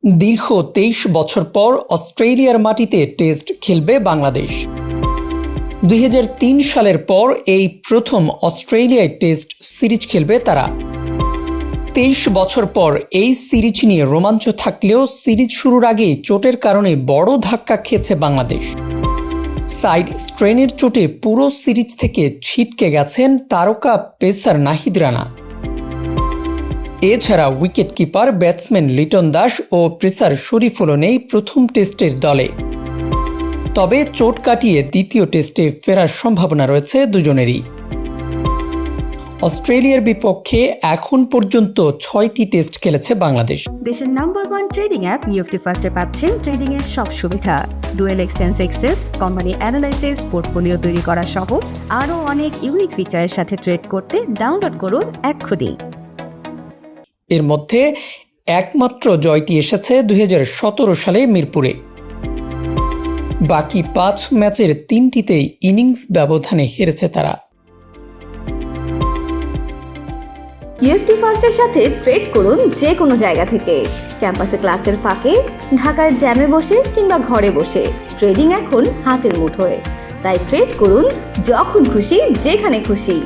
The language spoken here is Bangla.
দীর্ঘ ২৩ বছর পর অস্ট্রেলিয়ার মাটিতে টেস্ট খেলবে বাংলাদেশ। ২০০৩ সালের পর এই প্রথম অস্ট্রেলিয়ায় টেস্ট সিরিজ খেলবে তারা। ২৩ বছর পর এই সিরিজ নিয়ে রোমাঞ্চ থাকলেও সিরিজ শুরুর আগেই চোটের কারণে বড় ধাক্কা খেয়েছে বাংলাদেশ। সাইড স্ট্রেনের চোটে পুরো সিরিজ থেকে ছিটকে গেছেন তারকা পেসার নাহিদ রানা। এছাড়া wicket keeper batsman Liton Das ও পেসার শরীফুলও নেই প্রথম টেস্টের দলে। তবে চোট কাটিয়ে দ্বিতীয় টেস্টে ফেরার সম্ভাবনা রয়েছে দুজনেরই। অস্ট্রেলিয়ার বিপক্ষে এখন পর্যন্ত ৬টি টেস্ট খেলেছে বাংলাদেশ। দেশের নাম্বার 1 ট্রেডিং অ্যাপ নিফটি ফার্স্টে পাচ্ছেন ট্রেডিং এর সব সুবিধা, dual exchange access, company analysis, portfolio তৈরি করা সহ আরও অনেক ইউনিক ফিচারের সাথে ট্রেড করতে ডাউনলোড করুন এক্ষুনি। এর মধ্যে একমাত্র জয়টি এসেছে ২০১৭ সালে মিরপুরে। বাকি ৫ ম্যাচের ৩টিতেই ইনিংস ব্যবধানে হেরেছে তারা। নিফটি ফার্স্টের সাথে ট্রেড করুন যে কোনো জায়গা থেকে, ক্যাম্পাসে ক্লাসের ফাঁকে, ঢাকার জ্যামে বসে কিংবা ঘরে বসে। ট্রেডিং এখন হাতের মুঠোয়, তাই ট্রেড করুন যখন খুশি যেখানে খুশি।